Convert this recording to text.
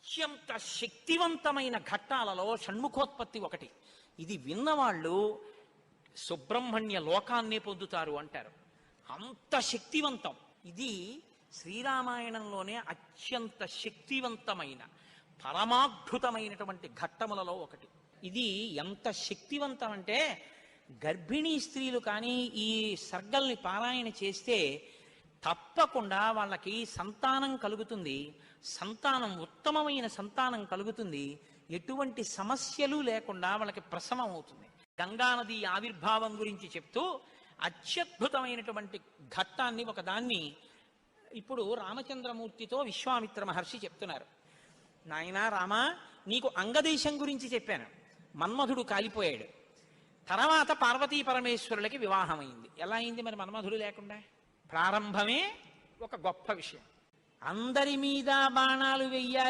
అత్యంత శక్తివంతమైన ఘట్టాలలో షణ్ముఖోత్పత్తి ఒకటి. ఇది విన్నవాళ్ళు సుబ్రహ్మణ్య లోకాన్నే పొందుతారు అంటారు. అంత శక్తివంతం ఇది. శ్రీరామాయణంలోనే అత్యంత శక్తివంతమైన పరమాద్భుతమైనటువంటి ఘట్టములలో ఒకటి. ఇది ఎంత శక్తివంతం అంటే గర్భిణీ స్త్రీలు కానీ ఈ సర్గల్ని పారాయణ చేస్తే తప్పకుండా వాళ్ళకి సంతానం కలుగుతుంది. సంతానం ఉత్తమమైన సంతానం కలుగుతుంది. ఎటువంటి సమస్యలు లేకుండా వాళ్ళకి ప్రసవం అవుతుంది. గంగానది ఆవిర్భావం గురించి చెప్తూ అత్యద్భుతమైనటువంటి ఘట్టాన్ని ఒకదాన్ని ఇప్పుడు రామచంద్రమూర్తితో విశ్వామిత్ర మహర్షి చెప్తున్నారు. నాయనా రామా, నీకు అంగదేశం గురించి చెప్పాను. మన్మధుడు కాలిపోయాడు. తర్వాత పార్వతీ పరమేశ్వరులకి వివాహమైంది. ఎలా అయింది మరి మన్మధుడు లేకుండా? ప్రారంభమే ఒక గొప్ప విషయం. అందరి మీద బాణాలు వెయ్యాలి